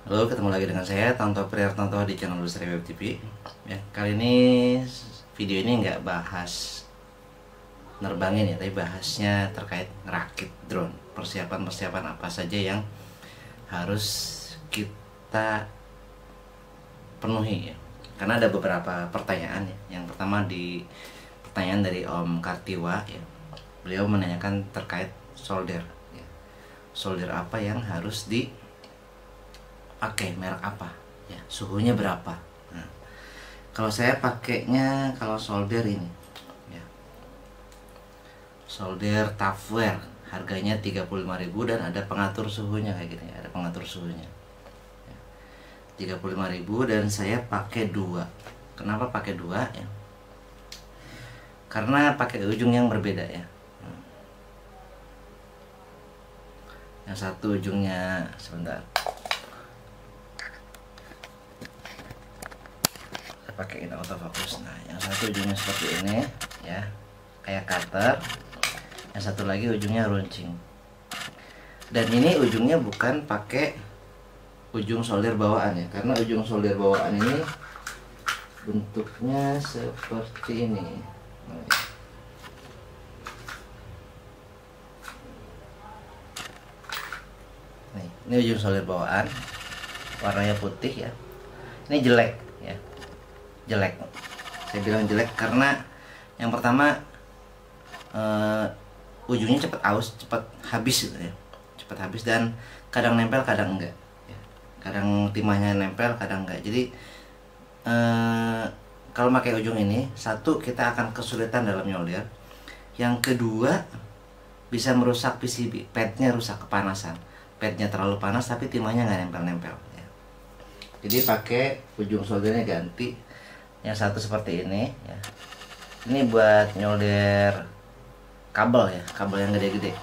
Halo, ketemu lagi dengan saya Tanto Prihartanto di channel Lestari Web TV. Ya, kali ini video ini nggak bahas nerbangin ya, tapi bahasnya terkait ngerakit drone. Persiapan-persiapan apa saja yang harus kita penuhi ya. Karena ada beberapa pertanyaan ya. Yang pertama di pertanyaan dari Om Kartiwa ya. Beliau menanyakan terkait solder ya. Solder apa yang harus pakai, merek apa ya, suhunya berapa. Nah, kalau saya pakainya, kalau solder ini ya, solder Tupperware, harganya 35.000 dan ada pengatur suhunya kayak gini, ada pengatur suhunya ya, 35.000 dan saya pakai dua. Kenapa pakai dua ya? Karena pakai ujung yang berbeda ya. Yang satu ujungnya, sebentar, pakai ini autofocus. Nah, yang satu ujungnya seperti ini ya, kayak cutter. Yang satu lagi ujungnya runcing. Dan ini ujungnya bukan pakai ujung solder bawaan ya, karena ujung solder bawaan ini bentuknya seperti ini. Nih, ini ujung solder bawaan, warnanya putih ya. Ini jelek ya, jelek. Saya bilang jelek karena yang pertama ujungnya cepat aus, cepat habis gitu ya, cepat habis, dan kadang nempel kadang enggak ya. Kadang timahnya nempel kadang enggak. Jadi kalau pakai ujung ini, satu, kita akan kesulitan dalam nyolder. Yang kedua, bisa merusak PCB, padnya rusak, kepanasan, padnya terlalu panas tapi timahnya nggak nempel-nempel ya. Jadi pakai ujung soldernya ganti. Yang satu seperti ini ya. Ini buat nyolder kabel ya, kabel yang gede-gede.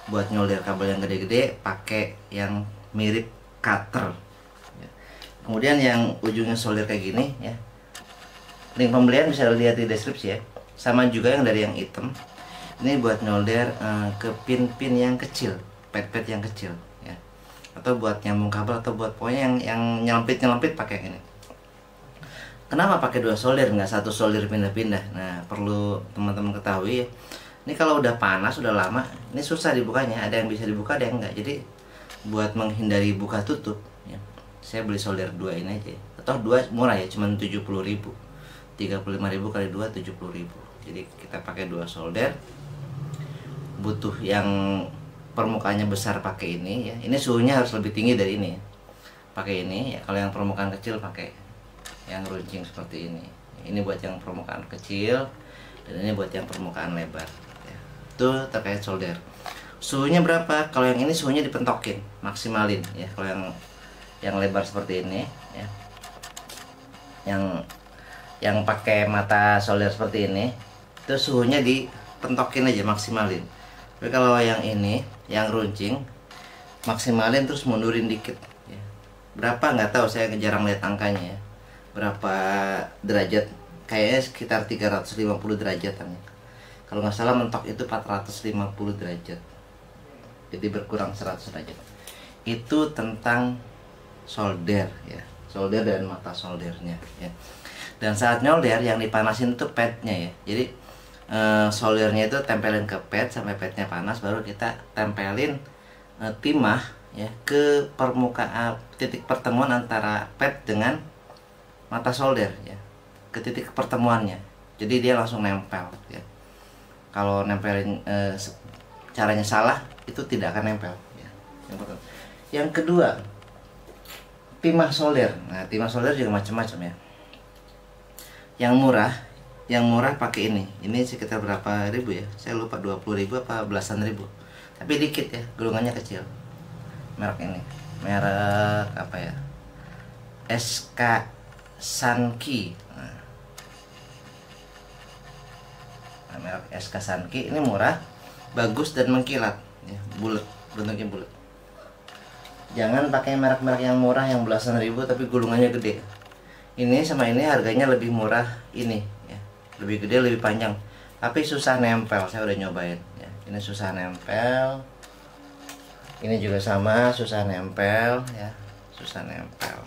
Buat nyolder kabel yang gede-gede pakai yang mirip cutter ya. Kemudian yang ujungnya solder kayak gini ya, link pembelian bisa lihat di deskripsi ya. Sama juga yang dari yang hitam. Ini buat nyolder ke pin-pin yang kecil, pad-pad yang kecil ya. Atau buat nyambung kabel, atau buat pokoknya yang nyelempit pakai ini. Kenapa pakai dua solder, nggak satu solder pindah-pindah? Nah, perlu teman-teman ketahui ya. Ini kalau udah panas, udah lama, ini susah dibukanya. Ada yang bisa dibuka, ada yang enggak. Jadi buat menghindari buka tutup ya, saya beli solder dua ini aja. Atau dua murah ya, cuma 70.000. 35.000 kali 2 70.000. Jadi kita pakai dua solder. Butuh yang permukaannya besar pakai ini ya. Ini suhunya harus lebih tinggi dari ini. Pakai ini ya. Kalau yang permukaan kecil pakai yang runcing seperti ini. Ini buat yang permukaan kecil dan ini buat yang permukaan lebar ya. Itu terkait solder. Suhunya berapa? Kalau yang ini suhunya dipentokin, maksimalin ya. Kalau yang lebar seperti ini ya, yang pakai mata solder seperti ini, itu suhunya dipentokin aja, maksimalin. Tapi kalau yang ini, yang runcing, maksimalin terus mundurin dikit ya. Berapa nggak tahu, saya jarang lihat angkanya ya. Berapa derajat, kayaknya sekitar 350 derajatan ya. Kalau nggak salah mentok itu 450 derajat, jadi berkurang 100 derajat. Itu tentang solder ya, solder dan mata soldernya ya. Dan saat nyolder yang dipanasin itu padnya ya. Jadi soldernya itu tempelin ke pad sampai padnya panas, baru kita tempelin timah ya ke permukaan titik pertemuan antara pad dengan mata solder ya, ke titik pertemuannya. Jadi dia langsung nempel ya. Kalau nempelin caranya salah, itu tidak akan nempel ya. Yang kedua, timah solder. Nah, timah solder juga macam-macam ya. Yang murah pakai ini. Ini sekitar berapa ribu ya? Saya lupa, 20.000 apa belasan ribu. Tapi dikit ya, gulungannya kecil. Merek ini, merek apa ya? SK Sanki. Nah, merek SK Sanki ini murah, bagus dan mengkilat ya, bulat, bentuknya bulat. Jangan pakai merek-merek yang murah yang belasan ribu tapi gulungannya gede. Ini sama ini harganya lebih murah ini ya, lebih gede, lebih panjang, tapi susah nempel. Saya udah nyobain ya, ini susah nempel. Ini juga sama, susah nempel ya, susah nempel.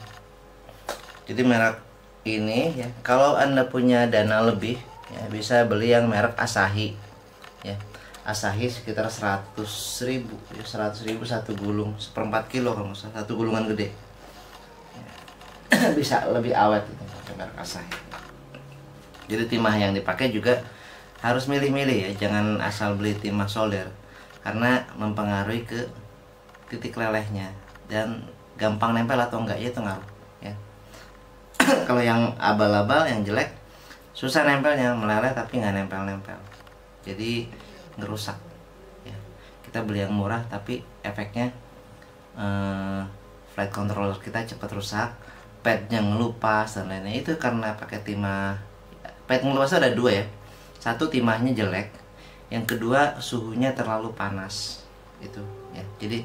Jadi merek ini ya, kalau Anda punya dana lebih ya, bisa beli yang merek Asahi ya. Asahi sekitar 100.000 ya, 100.000 satu gulung, 1/4 kilo kalau nggak salah, satu gulungan gede ya. Bisa lebih awet itu pakai merek Asahi. Jadi timah yang dipakai juga harus milih-milih ya, jangan asal beli timah solder karena mempengaruhi ke titik lelehnya dan gampang nempel atau enggak ya, itu ngaruh ya. Kalau yang abal-abal, yang jelek, susah nempelnya, meleleh tapi nggak nempel-nempel, jadi ngerusak ya. Kita beli yang murah tapi efeknya flight controller kita cepat rusak, padnya ngelupas dan lainnya. Itu karena pakai timah. Pad ngelupas ada dua ya, satu timahnya jelek, yang kedua suhunya terlalu panas itu ya. Jadi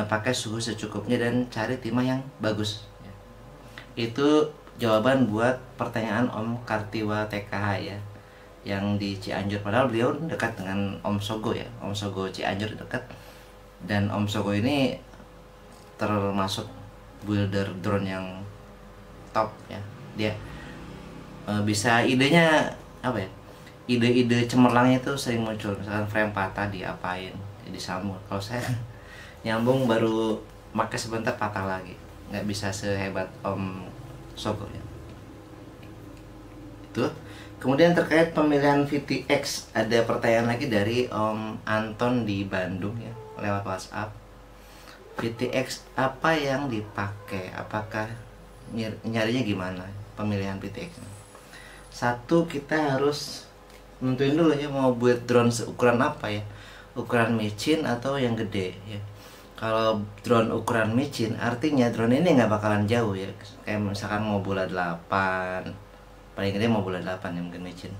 pakai suhu secukupnya dan cari timah yang bagus ya. Itu jawaban buat pertanyaan Om Kartiwa TKH ya, yang di Cianjur. Padahal beliau dekat dengan Om Sogo ya, Om Sogo Cianjur dekat. Dan Om Sogo ini termasuk builder drone yang top ya. Dia bisa idenya apa ya, ide-ide cemerlangnya itu sering muncul. Misalkan frame patah diapain, disambung. Kalau saya nyambung baru pakai sebentar patah lagi, nggak bisa sehebat Om Sogo ya. Itu. Kemudian terkait pemilihan VTX, ada pertanyaan lagi dari Om Anton di Bandung ya, lewat WhatsApp. VTX apa yang dipakai? Apakah nyarinya gimana? Pemilihan VTX. Satu, kita harus nentuin dulu ya mau buat drone seukuran apa ya. Ukuran micin atau yang gede ya. Kalau drone ukuran micin, artinya drone ini nggak bakalan jauh ya. Kayak misalkan mau bola 8, paling gede mau bola 8 ya, mungkin micin.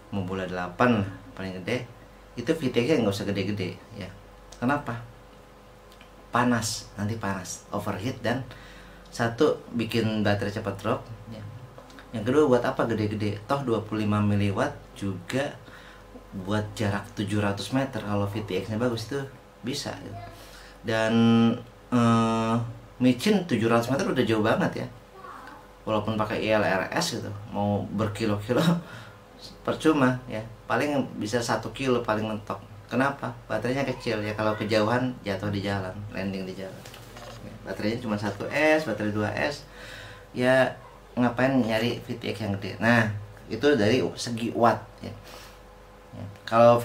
Mau bola 8 paling gede, itu VTX-nya nggak usah gede-gede ya. Kenapa? Panas, nanti panas, overheat, dan satu bikin baterai cepat drop ya. Yang kedua, buat apa gede-gede? Toh 25 mW juga buat jarak 700 meter kalau VTX-nya bagus itu bisa ya. Dan micin 700 meter udah jauh banget ya. Walaupun pakai ILRS gitu, mau berkilo-kilo percuma ya. Paling bisa 1 kilo paling mentok. Kenapa? Baterainya kecil ya, kalau kejauhan jatuh di jalan, landing di jalan. Baterainya cuma 1S, baterai 2S. Ya ngapain nyari VTX yang gede. Nah, itu dari segi watt ya. Kalau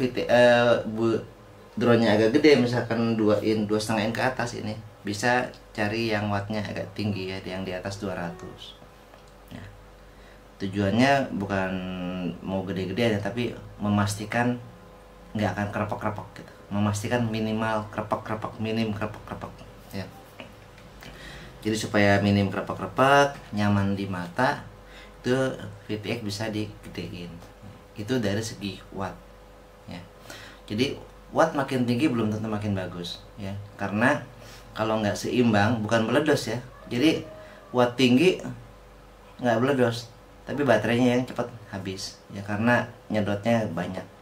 drone-nya agak gede, misalkan 2,5 in ke atas, ini bisa cari yang wattnya agak tinggi ya, yang di atas 200 ya. Tujuannya bukan mau gede-gede aja, tapi memastikan nggak akan krepek-krepek gitu, memastikan minimal krepek-krepek, minim krepek-krepek ya. Jadi supaya minim krepek-krepek, nyaman di mata, itu VTX bisa digedein. Itu dari segi watt ya. Jadi watt makin tinggi belum tentu makin bagus ya, karena kalau nggak seimbang bukan meledos ya. Jadi watt tinggi nggak meledos, tapi baterainya yang cepat habis ya, karena nyedotnya banyak.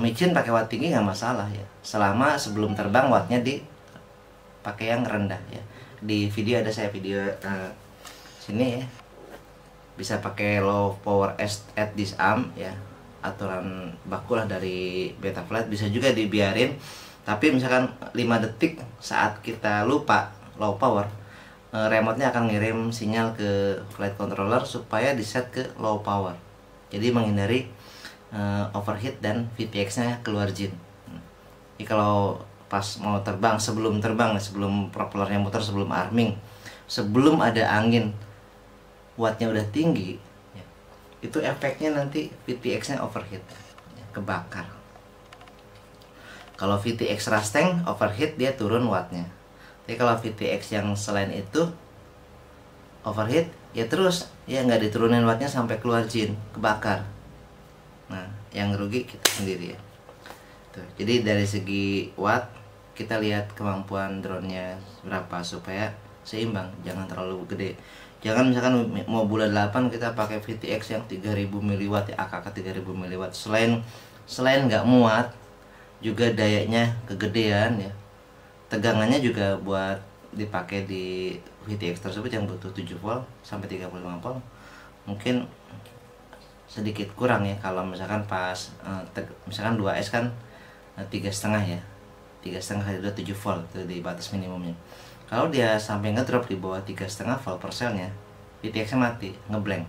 Micin pakai watt tinggi nggak masalah ya, selama sebelum terbang wattnya dipakai yang rendah ya. Di video ada saya video sini ya, bisa pakai low power at this arm ya, aturan baku lah dari Betaflight. Bisa juga dibiarin, tapi misalkan 5 detik saat kita lupa low power, remote-nya akan ngirim sinyal ke flight controller supaya di set ke low power, jadi menghindari overheat dan VTX-nya keluar jin. Jadi kalau pas mau terbang, sebelum propellernya muter, sebelum arming, sebelum ada angin, wattnya udah tinggi ya, itu efeknya nanti VTX-nya overheat ya, kebakar. Kalau VTX Rustang overheat, dia turun wattnya. Tapi kalau VTX yang selain itu overheat, ya terus ya nggak diturunin wattnya sampai keluar jin, kebakar. Nah, yang rugi kita sendiri ya. Tuh, jadi dari segi watt kita lihat kemampuan drone-nya berapa supaya seimbang, jangan terlalu gede. Jangan misalkan mau bulan 8 kita pakai VTX yang 3000 mW ya, AKK 3000 mW. Selain nggak muat, juga dayanya kegedean ya. tegangannya juga buat dipakai di VTX tersebut yang butuh 7 volt sampai 35 volt mungkin sedikit kurang ya. Kalau misalkan pas misalkan 2S kan 3,5 ya, 3,5 kali 2 7 volt itu di batas minimumnya. Kalau dia sampai ngedrop di bawah 3,5 volt per selnya, VTX nya mati, ngeblank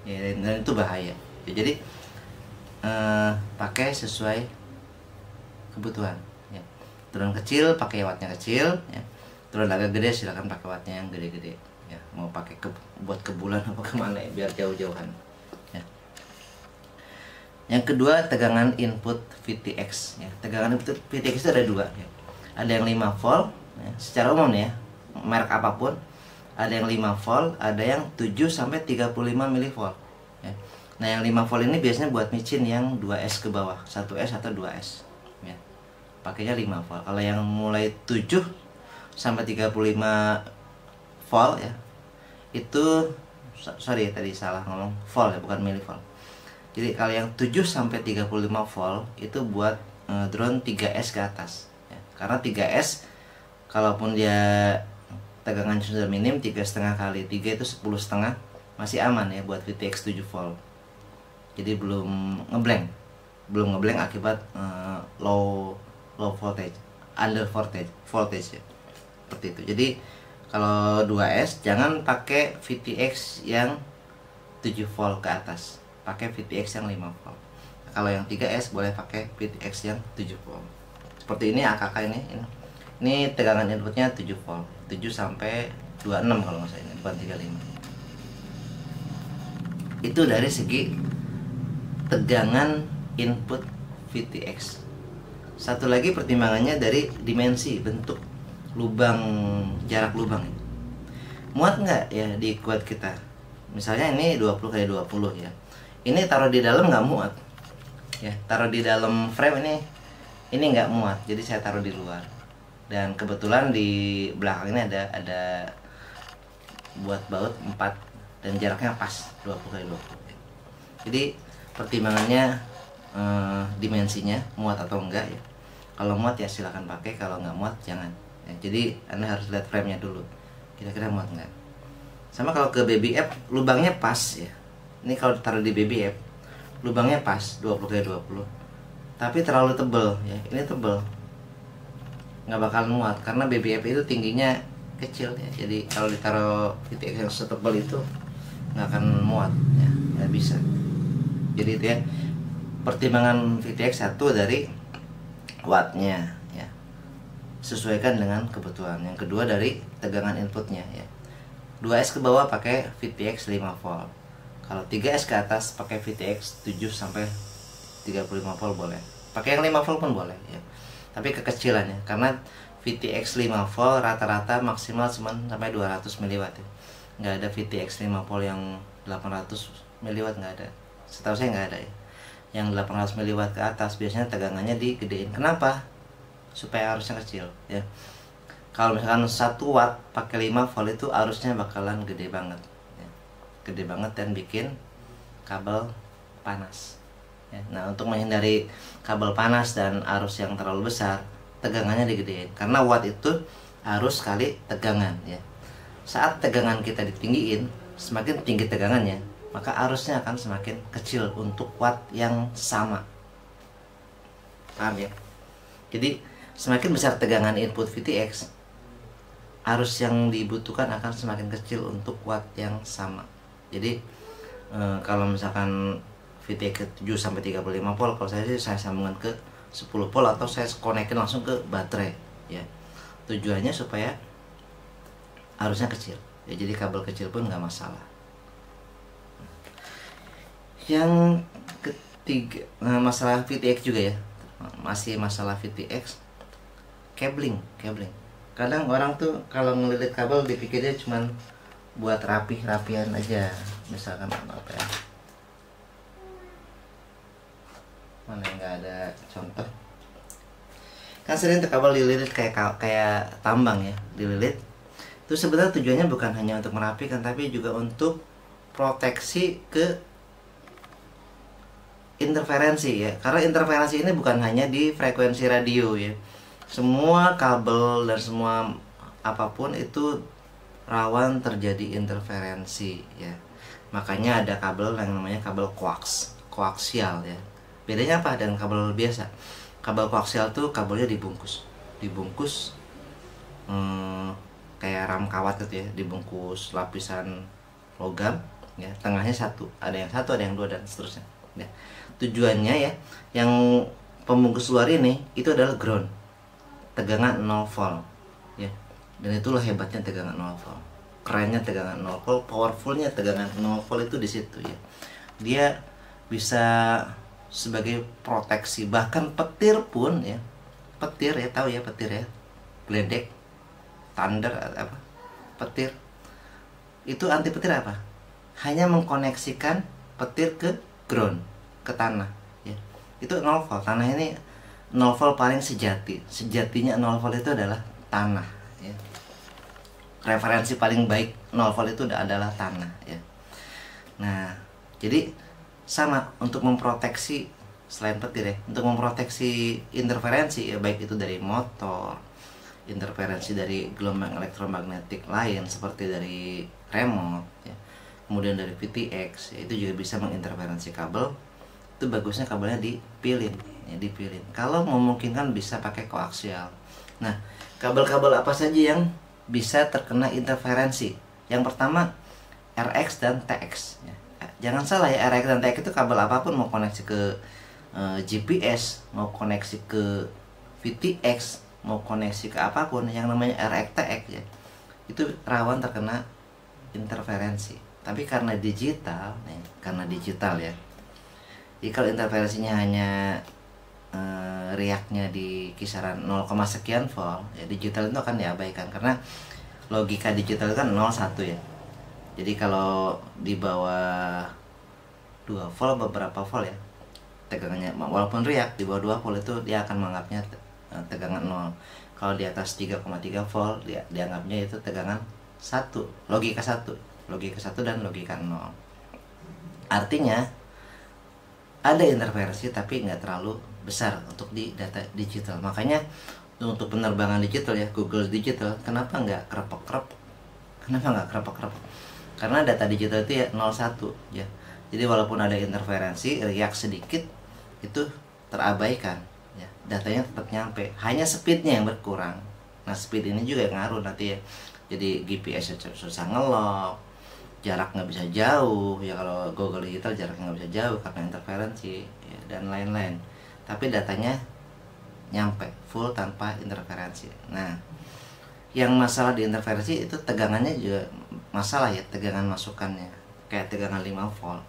ya, dan itu bahaya ya. Jadi pakai sesuai kebutuhan ya. Drone kecil pakai wattnya kecil ya, drone agak gede silahkan pakai wattnya yang gede-gede ya. Mau pakai buat ke bulan apa kemana ya, biar jauh-jauhan ya. Yang kedua, tegangan input VTX ya. Tegangan input VTX itu ada dua ya. Ada yang 5 volt ya, secara umum ya, merek apapun ada yang 5 volt, ada yang 7 sampai 35 mV ya. Nah, yang 5 volt ini biasanya buat micin yang 2S ke bawah, 1S atau 2S ya. Pakainya 5 volt. Kalau yang mulai 7 sampai 35 volt ya, itu sorry tadi salah ngomong, volt ya, bukan milivolt. Jadi kalau yang 7 sampai 35 volt itu buat drone 3S ke atas ya. Karena 3S kalaupun dia tegangan sudah minim, 3,5 kali 3 itu 10,5 masih aman ya buat VTX 7 volt. Jadi belum ngeblank akibat low voltage, under voltage ya. Seperti itu. Jadi kalau 2S jangan pakai VTX yang 7 volt ke atas, pakai VTX yang 5 volt. Kalau yang 3S boleh pakai VTX yang 7 volt. Seperti ini AKK ini tegangan inputnya 7 volt, 7 sampai 26 kalau nggak salah, ini bukan 35. Itu dari segi tegangan input VTX. Satu lagi pertimbangannya dari dimensi, bentuk lubang, jarak lubang. Muat nggak ya di quad kita? Misalnya ini 20 kali 20 ya. Ini taruh di dalam nggak muat. Ya, taruh di dalam frame ini nggak muat. Jadi saya taruh di luar. Dan kebetulan di belakang ini ada buat baut 4 dan jaraknya pas 20 kali 20. Jadi pertimbangannya dimensinya muat atau enggak ya. Kalau muat ya silakan pakai, kalau nggak muat jangan. Ya, jadi Anda harus lihat frame-nya dulu. Kira-kira muat nggak? Sama kalau ke BBF lubangnya pas ya. Ini kalau taruh di BBF lubangnya pas 20 kali 20. Tapi terlalu tebel ya. Ini tebel. Nggak bakal muat karena BBF itu tingginya kecil ya. Jadi kalau ditaruh VTX yang setebal itu nggak akan muat ya, nggak bisa. Jadi itu ya pertimbangan VTX satu dari wattnya ya, sesuaikan dengan kebutuhan. Yang kedua dari tegangan inputnya ya. 2S ke bawah pakai VTX 5 volt. Kalau 3S ke atas pakai VTX 7 sampai 35 volt boleh. Pakai yang 5 volt pun boleh ya. Tapi kekecilannya karena VTX 5 volt rata-rata maksimal cuma sampai 200 mW ya. Nggak ada VTX 5 volt yang 800 mW, nggak ada. Setahu saya nggak ada ya. Yang 800 mW ke atas biasanya tegangannya digedein. Kenapa? Supaya arusnya kecil ya. Kalau misalkan 1 watt pakai 5 volt itu arusnya bakalan gede banget ya. Gede banget dan bikin kabel panas ya. Nah, untuk menghindari kabel panas dan arus yang terlalu besar, tegangannya digedein. Karena watt itu arus kali tegangan ya. Saat tegangan kita ditinggiin, semakin tinggi tegangannya, maka arusnya akan semakin kecil untuk watt yang sama. Paham ya? Jadi semakin besar tegangan input VTX, arus yang dibutuhkan akan semakin kecil untuk watt yang sama. Jadi kalau misalkan VTX 7 sampai 35 volt, kalau saya sih saya sambungkan ke 10 volt atau saya konekin langsung ke baterai ya. Tujuannya supaya arusnya kecil ya, jadi kabel kecil pun nggak masalah. Yang ketiga, masalah VTX juga ya, masih masalah VTX, cabling. Kadang orang tuh kalau ngelilit kabel dipikirnya cuman buat rapihan aja, misalkan apa ya, mana nggak ada contoh. Kan sering tuh kabel dililit kayak tambang ya, dililit. Itu sebenarnya tujuannya bukan hanya untuk merapikan, tapi juga untuk proteksi ke interferensi ya. Karena interferensi ini bukan hanya di frekuensi radio ya. semua kabel dan semua apapun itu rawan terjadi interferensi ya. Makanya ada kabel yang namanya kabel koaksial ya. Bedanya apa dengan kabel biasa? Kabel koaksial tuh kabelnya dibungkus kayak ram kawat gitu ya, dibungkus lapisan logam ya, tengahnya satu, ada yang dua dan seterusnya ya. Tujuannya ya, yang pembungkus luar ini itu adalah ground, tegangan 0 volt ya. Dan itulah hebatnya tegangan 0 volt, kerennya tegangan 0 volt, powerfulnya tegangan 0 volt itu di situ ya. Dia bisa sebagai proteksi, bahkan petir pun ya, petir ya, tahu ya petir ya, geledek, thunder apa, petir itu anti petir apa? Hanya mengkoneksikan petir ke ground, ke tanah ya. Itu 0 volt. Tanah ini 0 volt paling sejatinya 0 volt itu adalah tanah ya. Referensi paling baik 0 volt itu adalah tanah ya. Nah, jadi sama untuk memproteksi, selain petir ya, untuk memproteksi interferensi ya, baik itu dari motor, interferensi dari gelombang elektromagnetik lain seperti dari remote ya, kemudian dari VTX ya, itu juga bisa menginterferensi kabel. Itu bagusnya kabelnya dipilin ya, dipilin. Kalau memungkinkan bisa pakai koaksial. Nah, kabel-kabel apa saja yang bisa terkena interferensi? Yang pertama RX dan TX ya. Jangan salah ya, RX dan TX itu kabel apapun, mau koneksi ke GPS, mau koneksi ke VTX, mau koneksi ke apapun, yang namanya RX TX ya, itu rawan terkena interferensi. Tapi karena digital nih, karena digital ya, jadi kalau interferensinya hanya riaknya di kisaran 0, sekian volt ya, digital itu akan diabaikan karena logika digital itu kan 0, 1 ya. Jadi kalau di bawah 2 volt beberapa volt ya tegangannya, walaupun riak di bawah 2 volt itu dia akan menganggapnya tegangan 0. Kalau di atas 3,3 volt dia dianggapnya itu tegangan 1, logika 1 dan logika 0. Artinya ada interferensi tapi nggak terlalu besar untuk di data digital. Makanya untuk penerbangan digital ya, Google Digital, kenapa nggak kerepek-kerepek? Karena data digital itu ya 01 ya. Jadi walaupun ada interferensi, riak sedikit, itu terabaikan ya. Datanya tetap nyampe, hanya speednya yang berkurang. Nah, speed ini juga ngaruh nanti ya. Jadi GPS susah ngelok, jarak nggak bisa jauh ya. Kalau Google Digital jaraknya nggak bisa jauh karena interferensi ya, dan lain-lain. Tapi datanya nyampe full tanpa interferensi. Nah, yang masalah di interferensi itu tegangannya juga masalah ya, tegangan masukannya kayak tegangan 5 volt.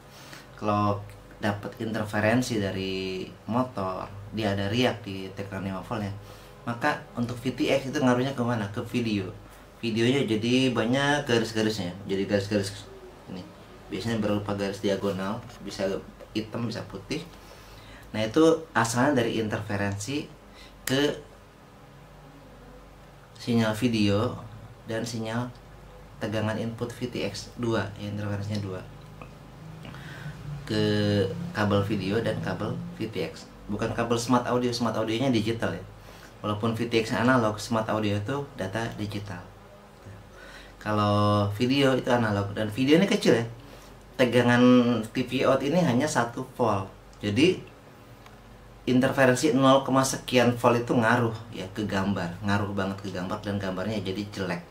Kalau dapat interferensi dari motor, dia ada riak di tegangan 5 volt ya, maka untuk VTX itu ngaruhnya kemana? Ke videonya jadi banyak garis-garisnya, jadi garis-garis ini biasanya berupa garis diagonal, bisa hitam bisa putih. Nah, itu asalnya dari interferensi ke sinyal video dan sinyal tegangan input VTX 2 ya, interferensinya 2 ke kabel video dan kabel VTX, bukan kabel smart audio. Smart audionya digital ya, walaupun VTX analog, smart audio itu data digital. Kalau video itu analog, dan video ini kecil ya, tegangan TV out ini hanya 1 volt. Jadi interferensi 0, sekian volt itu ngaruh ya ke gambar, ngaruh banget ke gambar, dan gambarnya jadi jelek.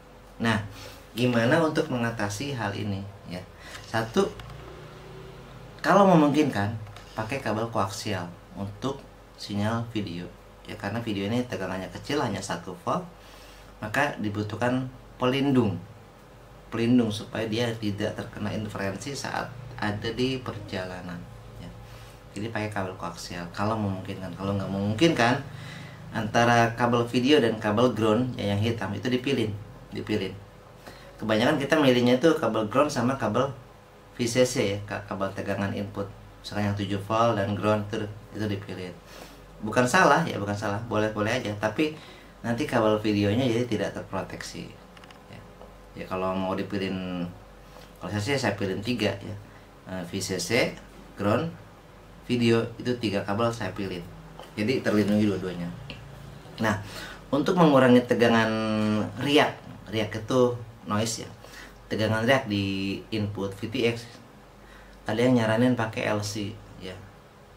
Nah, gimana untuk mengatasi hal ini ya? Satu, kalau memungkinkan pakai kabel koaksial untuk sinyal video ya, karena video ini tegangannya kecil, hanya 1 volt, maka dibutuhkan pelindung supaya dia tidak terkena interferensi saat ada di perjalanan ya. Jadi pakai kabel koaksial kalau memungkinkan. Kalau nggak memungkinkan, antara kabel video dan kabel ground ya, yang hitam itu dipilin. Kebanyakan kita milihnya itu kabel ground sama kabel VCC ya, kabel tegangan input, misalkan yang 7 volt dan ground itu dipilih. Bukan salah ya, boleh aja, tapi nanti kabel videonya jadi tidak terproteksi ya. Kalau mau dipilih, kalau saya pilih 3 ya, VCC, ground, video, itu 3 kabel saya pilih, jadi terlindungi dua-duanya. Nah, Untuk mengurangi tegangan riak itu noise ya, tegangan riak di input VTX, ada yang nyaranin pakai LC ya.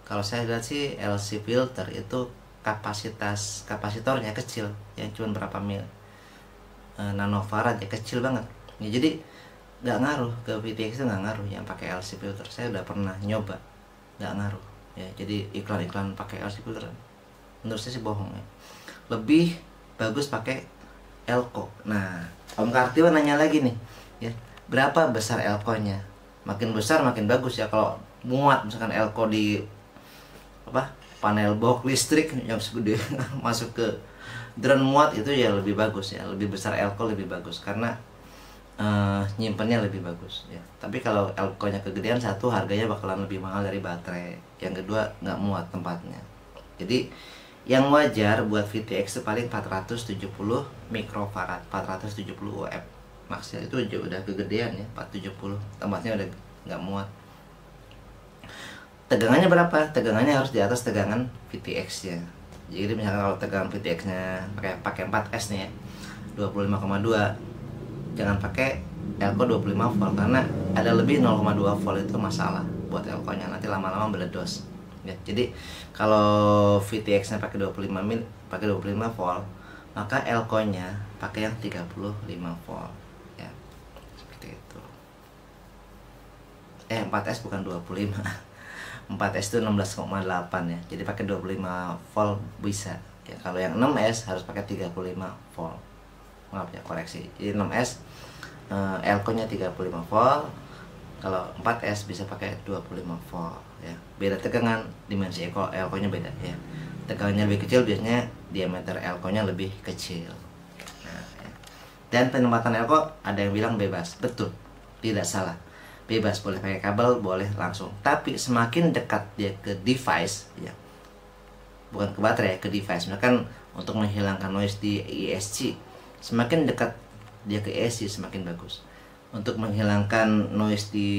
Kalau saya lihat sih LC filter itu kapasitornya kecil, yang cuma berapa nanofarad ya, kecil banget ya, jadi nggak ngaruh ke VTX itu, nggak ngaruh yang pakai LC filter. Saya udah pernah nyoba, nggak ngaruh ya. Jadi iklan pakai LC filter menurut saya sih bohong ya. Lebih bagus pakai elko. Nah, Om Kartiwan nanya lagi nih ya, berapa besar elko-nya? Makin besar makin bagus ya. Kalau muat misalkan elko di panel box listrik yang segede masuk ke drone muat, itu ya lebih bagus ya, lebih besar elko lebih bagus karena nyimpennya lebih bagus ya. Tapi kalau elko-nya kegedean, satu harganya bakalan lebih mahal dari baterai, yang kedua nggak muat tempatnya. Jadi yang wajar buat VTX itu paling 470 mikrofarad, 470 UF maksimal, itu udah kegedean ya. 470 tempatnya udah nggak muat. Tegangannya berapa? Tegangannya harus di atas tegangan VTX nya. Jadi misalkan kalau tegangan VTX nya pakai 4S nih ya, 25,2, jangan pakai elko 25 volt karena ada lebih 0,2 volt itu masalah buat elko nya, nanti lama-lama meledos ya. Jadi kalau VTX nya pakai 25 volt, maka elko nya pakai yang 35 volt ya, seperti itu. 4S bukan 25. 4S itu 16,8 ya, jadi pakai 25 volt bisa ya. Kalau yang 6S harus pakai 35 volt, maaf ya, koreksi. Jadi 6S elko nya 35 volt, kalau 4S bisa pakai 25 volt ya. Beda tegangan, dimensi elko nya beda ya. Tegangannya lebih kecil biasanya diameter elko nya lebih kecil. Nah, ya. Dan penempatan elko ada yang bilang bebas, betul, tidak salah, bebas, boleh pakai kabel, boleh langsung. Tapi semakin dekat dia ke device ya, bukan ke baterai, ke device. Misalkan untuk menghilangkan noise di ESC, semakin dekat dia ke ESC semakin bagus. Untuk menghilangkan noise di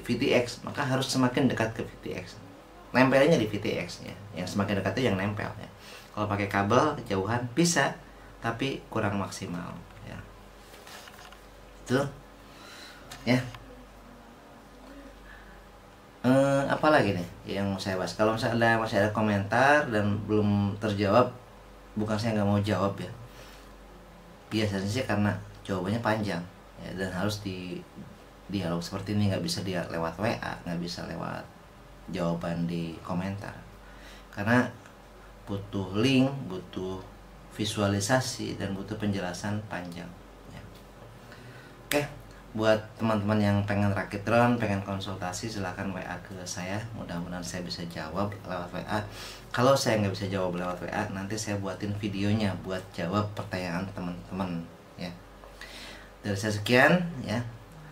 VTX, maka harus semakin dekat ke VTX. Nempelnya di VTX ya. Yang semakin dekat itu yang nempel ya. Kalau pakai kabel kejauhan bisa, tapi kurang maksimal ya. Itu ya. Apalagi nih yang mau saya bahas? Kalau misalnya masih ada komentar dan belum terjawab, bukan saya nggak mau jawab ya, biasanya sih karena jawabannya panjang ya, dan harus di dialog seperti ini, nggak bisa dia lewat WA, nggak bisa lewat jawaban di komentar, karena butuh link, butuh visualisasi, dan butuh penjelasan panjang ya. Oke, buat teman-teman yang pengen rakit drone, pengen konsultasi, silahkan WA ke saya. Mudah-mudahan saya bisa jawab lewat WA. Kalau saya nggak bisa jawab lewat WA, nanti saya buatin videonya buat jawab pertanyaan teman-teman ya. Dari saya sekian ya,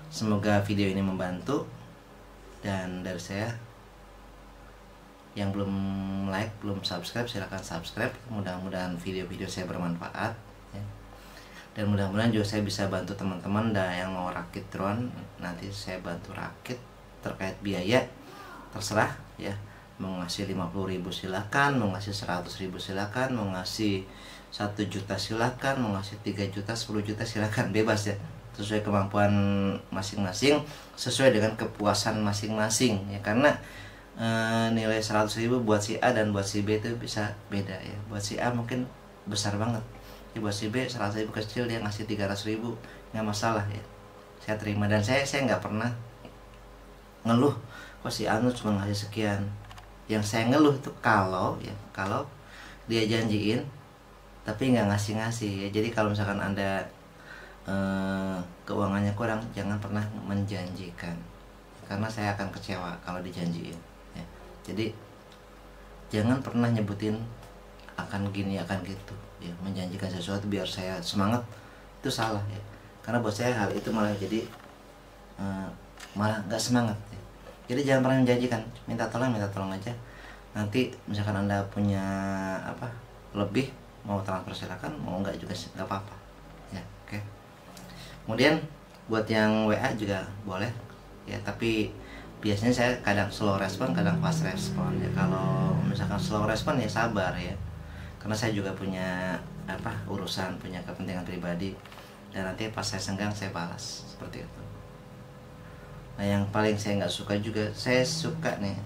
semoga video ini membantu. Dan dari saya, yang belum like, belum subscribe, silahkan subscribe. Mudah-mudahan video-video saya bermanfaat ya. Dan mudah-mudahan juga saya bisa bantu teman-teman yang mau rakit drone. Nanti saya bantu rakit. Terkait biaya terserah ya, mau ngasih 50.000 silakan, mau ngasih 100.000 silakan, mau ngasih 1 juta silakan, mau ngasih 3 juta, 10 juta silakan, bebas ya, sesuai kemampuan masing-masing, sesuai dengan kepuasan masing-masing ya. Karena nilai 100.000 buat si A dan buat si B itu bisa beda ya. Buat si A mungkin besar banget ya, buat si B 100.000 kecil, dia ngasih 300.000 nggak masalah ya, saya terima. Dan saya nggak pernah ngeluh kok si Anu cuma ngasih sekian. Yang saya ngeluh itu kalau dia janjiin tapi nggak ngasih ya. Jadi kalau misalkan Anda keuangannya kurang, jangan pernah menjanjikan, karena saya akan kecewa kalau dijanjiin ya. Jadi jangan pernah nyebutin akan gini akan gitu ya, menjanjikan sesuatu biar saya semangat, itu salah ya. Karena buat saya hal itu malah jadi malah nggak semangat ya. Jadi jangan pernah menjanjikan, minta tolong aja. Nanti misalkan Anda punya lebih, mau transfer silakan, mau enggak juga nggak apa-apa ya. Oke. Kemudian buat yang WA juga boleh ya, tapi biasanya saya kadang slow respon, kadang fast respon ya. Kalau misalkan slow respon ya sabar ya, karena saya juga punya urusan, punya kepentingan pribadi, dan nanti pas saya senggang saya balas seperti itu. Nah yang paling saya nggak suka juga, saya suka nih,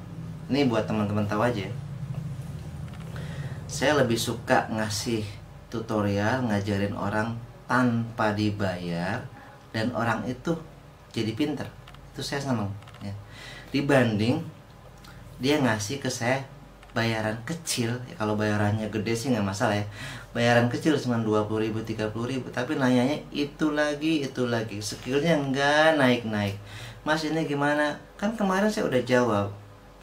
ini buat teman-teman tahu aja, saya lebih suka ngasih tutorial, ngajarin orang tanpa dibayar dan orang itu jadi pinter. Itu saya senang ya. Dibanding dia ngasih ke saya bayaran kecil ya, kalau bayarannya gede sih nggak masalah ya, bayaran kecil cuma 20.000 30.000, tapi nanyanya itu lagi, skillnya nggak naik-naik. Mas ini gimana, kan kemarin saya udah jawab,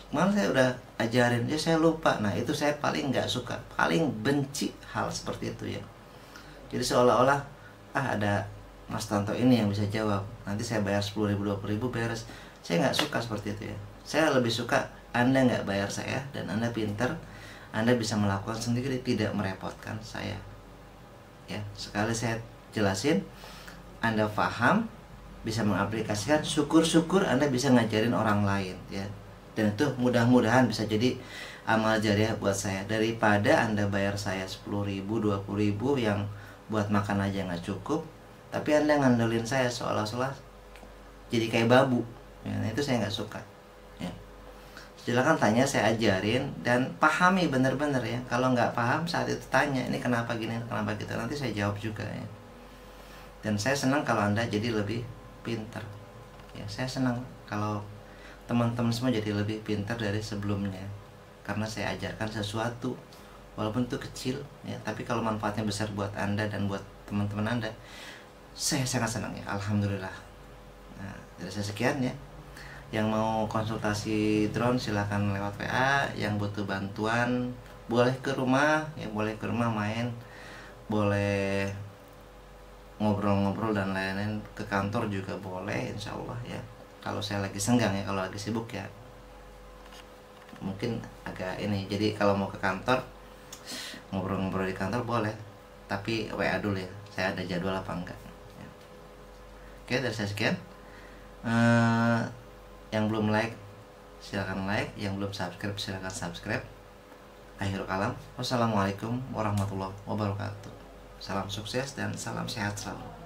kemarin saya udah ajarin, ya saya lupa. Nah itu saya paling nggak suka, paling benci hal seperti itu ya. Jadi seolah-olah ada Mas Tanto ini yang bisa jawab, nanti saya bayar 10.000 20.000 beres. Saya nggak suka seperti itu ya. Saya lebih suka Anda nggak bayar saya dan Anda pinter, Anda bisa melakukan sendiri, tidak merepotkan saya ya. Sekali saya jelasin, Anda paham, bisa mengaplikasikan, syukur-syukur Anda bisa ngajarin orang lain ya. Dan itu mudah-mudahan bisa jadi amal jariah buat saya, daripada Anda bayar saya 10.000 20.000 yang buat makan aja nggak cukup, tapi Anda ngandelin saya seolah-olah jadi kayak babu ya. Nah, itu saya nggak suka ya. Silakan tanya, saya ajarin dan pahami bener-bener ya. Kalau nggak paham saat itu tanya, ini kenapa gini, kenapa gitu, nanti saya jawab juga ya. Dan saya senang kalau Anda jadi lebih pinter ya. Saya senang kalau teman-teman semua jadi lebih pinter dari sebelumnya, karena saya ajarkan sesuatu walaupun itu kecil ya, tapi kalau manfaatnya besar buat Anda dan buat teman-teman Anda, saya sangat senang ya, alhamdulillah. Nah, dari saya sekian ya. Yang mau konsultasi drone silahkan lewat WA, yang butuh bantuan boleh ke rumah ya, boleh ke rumah main, boleh ngobrol-ngobrol dan lain-lain, ke kantor juga boleh insya Allah ya. Kalau saya lagi senggang ya, kalau lagi sibuk ya mungkin agak ini, jadi kalau mau ke kantor ngobrol-ngobrol di kantor boleh, tapi WA dulu ya, saya ada jadwal apa enggak ya. Oke, dari saya sekian. Yang belum like silakan like, yang belum subscribe silakan subscribe. Akhirul kalam, wassalamualaikum warahmatullahi wabarakatuh. Salam sukses dan salam sehat selalu.